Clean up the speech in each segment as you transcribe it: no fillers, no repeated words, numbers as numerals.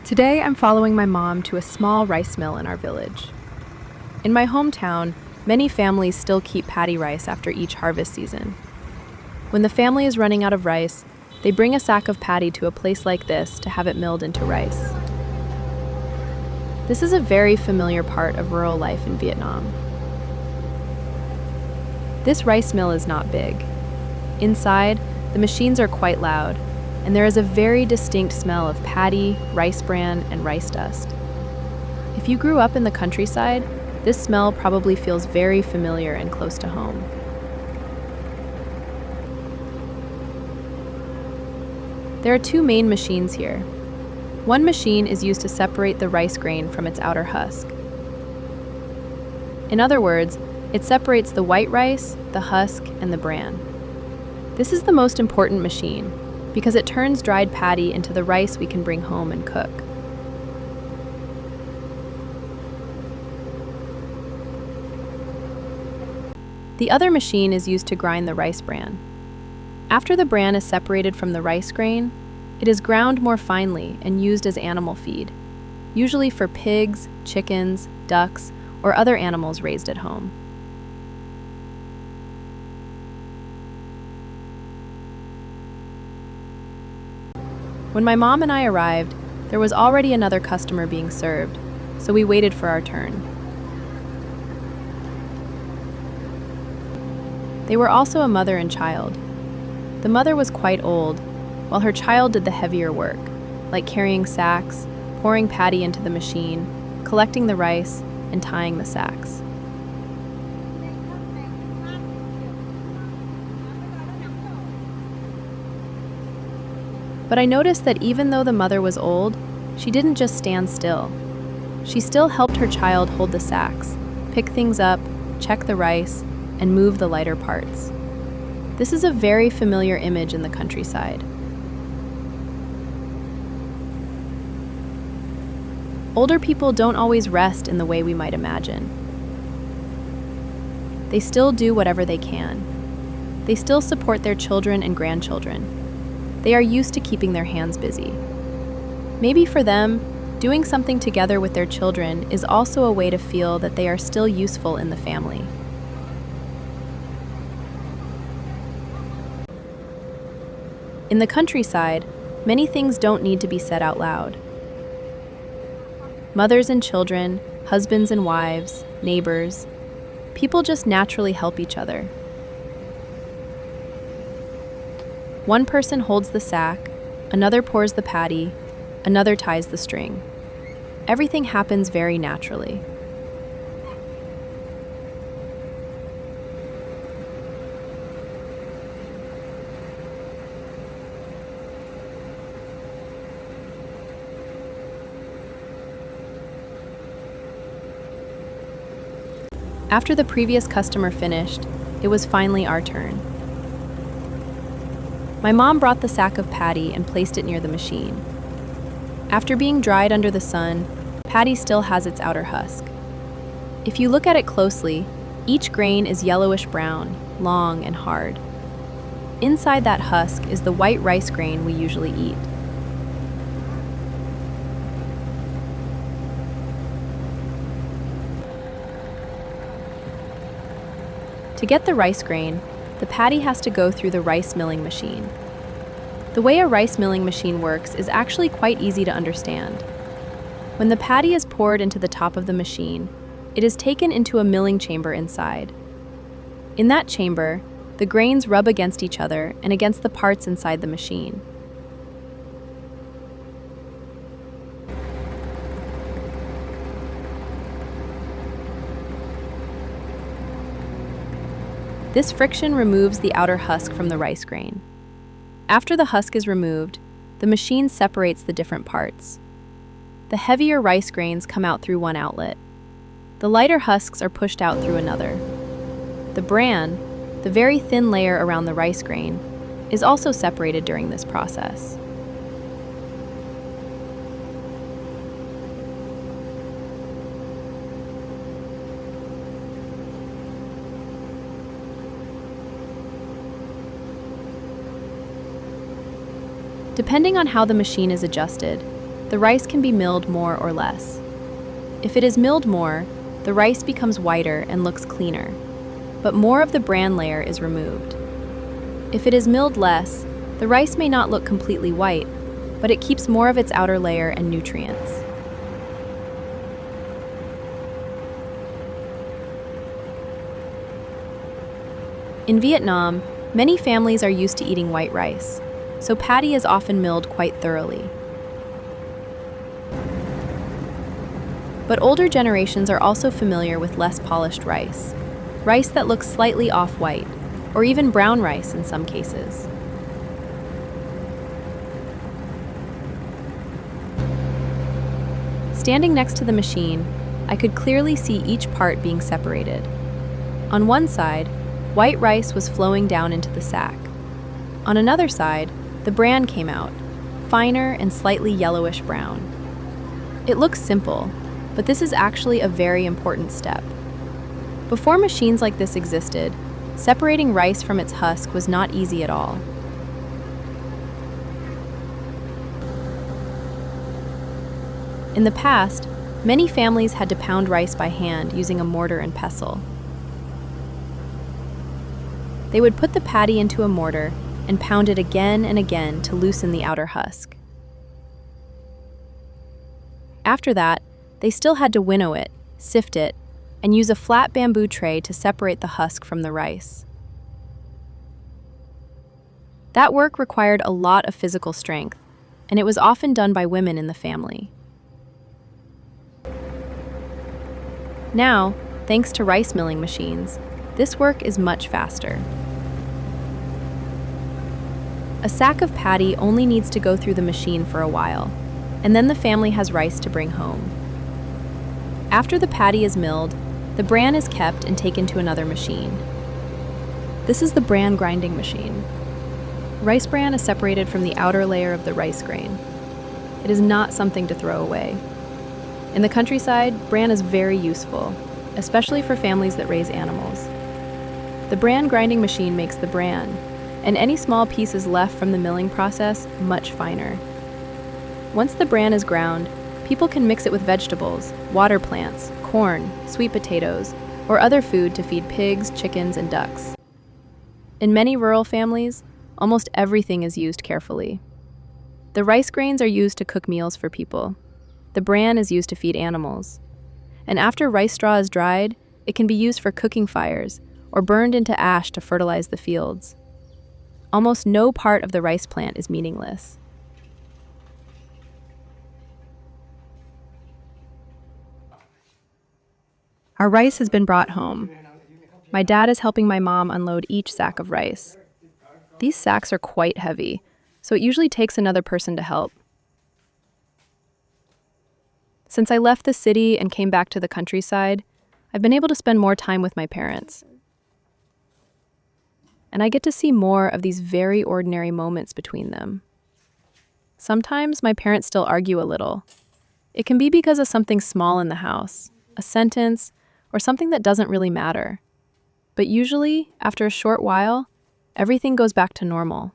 Today, I'm following my mom to a small rice mill in our village. In my hometown, many families still keep paddy rice after each harvest season. When the family is running out of rice, they bring a sack of paddy to a place like this to have it milled into rice. This is a very familiar part of rural life in Vietnam. This rice mill is not big. Inside, the machines are quite loud, and there is a very distinct smell of paddy, rice bran, and rice dust. If you grew up in the countryside, this smell probably feels very familiar and close to home. There are two main machines here. One machine is used to separate the rice grain from its outer husk. In other words, it separates the white rice, the husk, and the bran. This is the most important machine because it turns dried paddy into the rice we can bring home and cook. The other machine is used to grind the rice bran. After the bran is separated from the rice grain, it is ground more finely and used as animal feed, usually for pigs, chickens, ducks, or other animals raised at home. When my mom and I arrived, there was already another customer being served, so we waited for our turn. They were also a mother and child. The mother was quite old, while her child did the heavier work, like carrying sacks, pouring paddy into the machine, collecting the rice, and tying the sacks. But I noticed that even though the mother was old, she didn't just stand still. She still helped her child hold the sacks, pick things up, check the rice, and move the lighter parts. This is a very familiar image in the countryside. Older people don't always rest in the way we might imagine. They still do whatever they can. They still support their children and grandchildren. They are used to keeping their hands busy. Maybe for them, doing something together with their children is also a way to feel that they are still useful in the family. In the countryside, many things don't need to be said out loud. Mothers and children, husbands and wives, neighbors, people just naturally help each other. One person holds the sack, another pours the paddy, another ties the string. Everything happens very naturally. After the previous customer finished, it was finally our turn. My mom brought the sack of paddy and placed it near the machine. After being dried under the sun, paddy still has its outer husk. If you look at it closely, each grain is yellowish-brown, long and hard. Inside that husk is the white rice grain we usually eat. To get the rice grain, the paddy has to go through the rice milling machine. The way a rice milling machine works is actually quite easy to understand. When the paddy is poured into the top of the machine, it is taken into a milling chamber inside. In that chamber, the grains rub against each other and against the parts inside the machine. This friction removes the outer husk from the rice grain. After the husk is removed, the machine separates the different parts. The heavier rice grains come out through one outlet. The lighter husks are pushed out through another. The bran, the very thin layer around the rice grain, is also separated during this process. Depending on how the machine is adjusted, the rice can be milled more or less. If it is milled more, the rice becomes whiter and looks cleaner, but more of the bran layer is removed. If it is milled less, the rice may not look completely white, but it keeps more of its outer layer and nutrients. In Vietnam, many families are used to eating white rice, so paddy is often milled quite thoroughly. But older generations are also familiar with less polished rice, rice that looks slightly off-white, or even brown rice in some cases. Standing next to the machine, I could clearly see each part being separated. On one side, white rice was flowing down into the sack. On another side, the bran came out, finer and slightly yellowish brown. It looks simple, but this is actually a very important step. Before machines like this existed, separating rice from its husk was not easy at all. In the past, many families had to pound rice by hand using a mortar and pestle. They would put the paddy into a mortar and pound it again and again to loosen the outer husk. After that, they still had to winnow it, sift it, and use a flat bamboo tray to separate the husk from the rice. That work required a lot of physical strength, and it was often done by women in the family. Now, thanks to rice milling machines, this work is much faster. A sack of paddy only needs to go through the machine for a while, and then the family has rice to bring home. After the paddy is milled, the bran is kept and taken to another machine. This is the bran grinding machine. Rice bran is separated from the outer layer of the rice grain. It is not something to throw away. In the countryside, bran is very useful, especially for families that raise animals. The bran grinding machine makes the bran, and any small pieces left from the milling process much finer. Once the bran is ground, people can mix it with vegetables, water plants, corn, sweet potatoes, or other food to feed pigs, chickens, and ducks. In many rural families, almost everything is used carefully. The rice grains are used to cook meals for people. The bran is used to feed animals. And after rice straw is dried, it can be used for cooking fires or burned into ash to fertilize the fields. Almost no part of the rice plant is meaningless. Our rice has been brought home. My dad is helping my mom unload each sack of rice. These sacks are quite heavy, so it usually takes another person to help. Since I left the city and came back to the countryside, I've been able to spend more time with my parents. And I get to see more of these very ordinary moments between them. Sometimes my parents still argue a little. It can be because of something small in the house, a sentence, or something that doesn't really matter. But usually, after a short while, everything goes back to normal.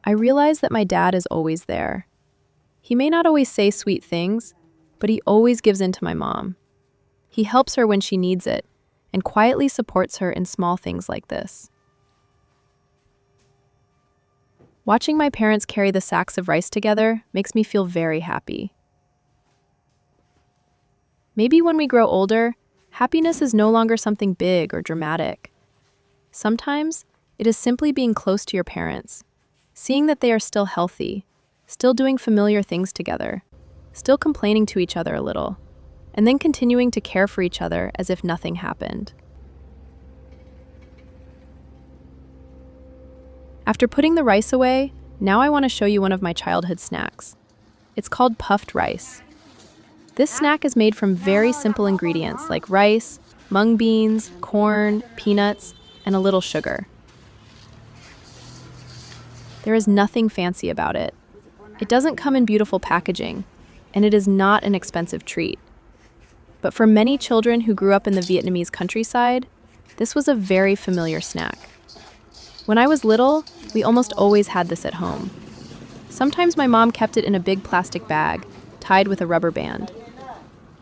I realize that my dad is always there. He may not always say sweet things, but he always gives in to my mom. He helps her when she needs it, and quietly supports her in small things like this. Watching my parents carry the sacks of rice together makes me feel very happy. Maybe when we grow older, happiness is no longer something big or dramatic. Sometimes it is simply being close to your parents, seeing that they are still healthy, still doing familiar things together, still complaining to each other a little, and then continuing to care for each other as if nothing happened. After putting the rice away, now I want to show you one of my childhood snacks. It's called puffed rice. This snack is made from very simple ingredients like rice, mung beans, corn, peanuts, and a little sugar. There is nothing fancy about it. It doesn't come in beautiful packaging, and it is not an expensive treat. But for many children who grew up in the Vietnamese countryside, this was a very familiar snack. When I was little, we almost always had this at home. Sometimes my mom kept it in a big plastic bag, tied with a rubber band.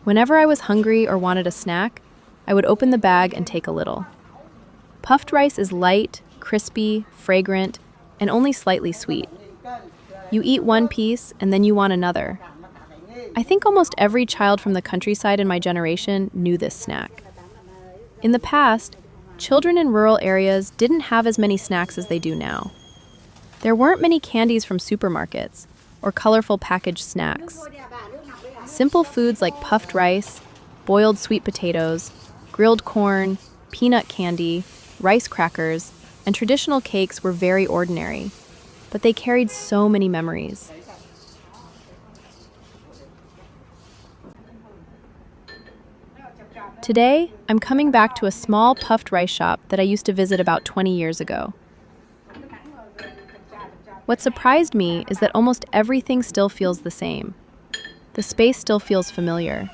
Whenever I was hungry or wanted a snack, I would open the bag and take a little. Puffed rice is light, crispy, fragrant, and only slightly sweet. You eat one piece and then you want another. I think almost every child from the countryside in my generation knew this snack. In the past, children in rural areas didn't have as many snacks as they do now. There weren't many candies from supermarkets or colorful packaged snacks. Simple foods like puffed rice, boiled sweet potatoes, grilled corn, peanut candy, rice crackers, and traditional cakes were very ordinary, but they carried so many memories. Today, I'm coming back to a small puffed rice shop that I used to visit about 20 years ago. What surprised me is that almost everything still feels the same. The space still feels familiar.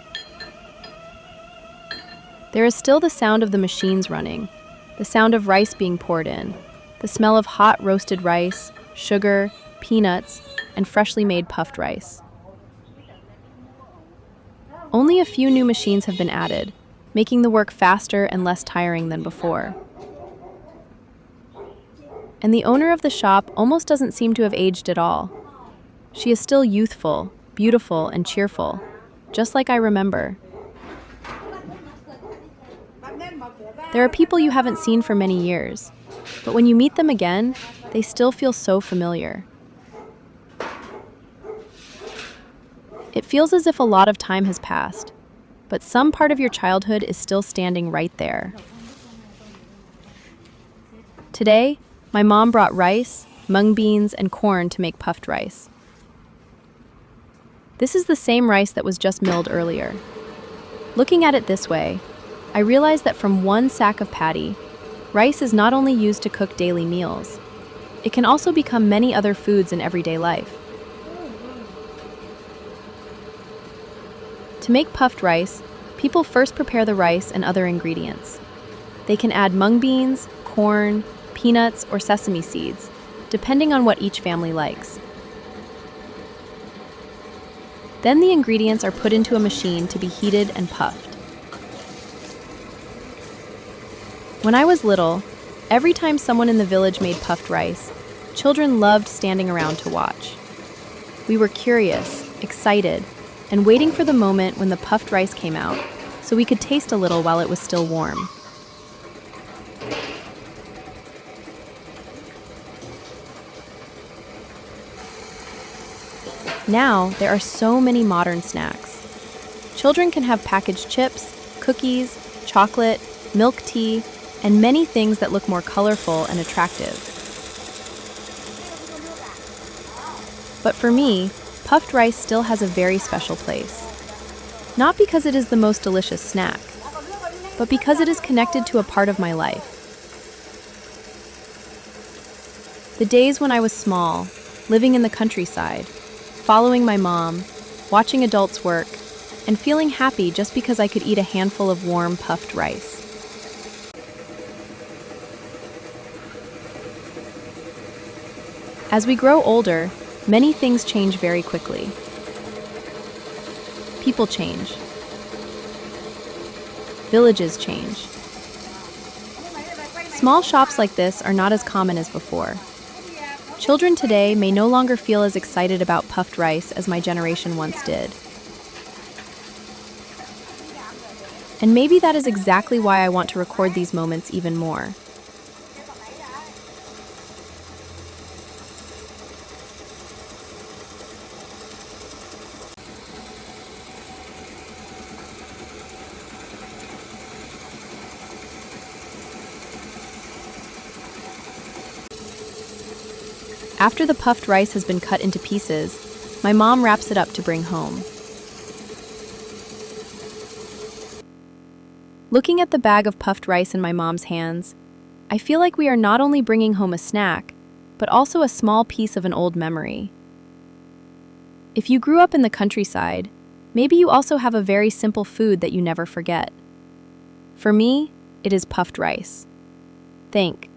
There is still the sound of the machines running, the sound of rice being poured in, the smell of hot roasted rice, sugar, peanuts, and freshly made puffed rice. Only a few new machines have been added, making the work faster and less tiring than before. And the owner of the shop almost doesn't seem to have aged at all. She is still youthful, beautiful, and cheerful, just like I remember. There are people you haven't seen for many years, but when you meet them again, they still feel so familiar. It feels as if a lot of time has passed, but some part of your childhood is still standing right there. Today, my mom brought rice, mung beans, and corn to make puffed rice. This is the same rice that was just milled earlier. Looking at it this way, I realize that from one sack of paddy, rice is not only used to cook daily meals, it can also become many other foods in everyday life. To make puffed rice, people first prepare the rice and other ingredients. They can add mung beans, corn, peanuts, or sesame seeds, depending on what each family likes. Then the ingredients are put into a machine to be heated and puffed. When I was little, every time someone in the village made puffed rice, children loved standing around to watch. We were curious, excited, and waiting for the moment when the puffed rice came out, so we could taste a little while it was still warm. Now, there are so many modern snacks. Children can have packaged chips, cookies, chocolate, milk tea, and many things that look more colorful and attractive. But for me, puffed rice still has a very special place. Not because it is the most delicious snack, but because it is connected to a part of my life. The days when I was small, living in the countryside, following my mom, watching adults work, and feeling happy just because I could eat a handful of warm puffed rice. As we grow older, many things change very quickly. People change. Villages change. Small shops like this are not as common as before. Children today may no longer feel as excited about puffed rice as my generation once did. And maybe that is exactly why I want to record these moments even more. After the puffed rice has been cut into pieces, my mom wraps it up to bring home. Looking at the bag of puffed rice in my mom's hands, I feel like we are not only bringing home a snack, but also a small piece of an old memory. If you grew up in the countryside, maybe you also have a very simple food that you never forget. For me, it is puffed rice. Think.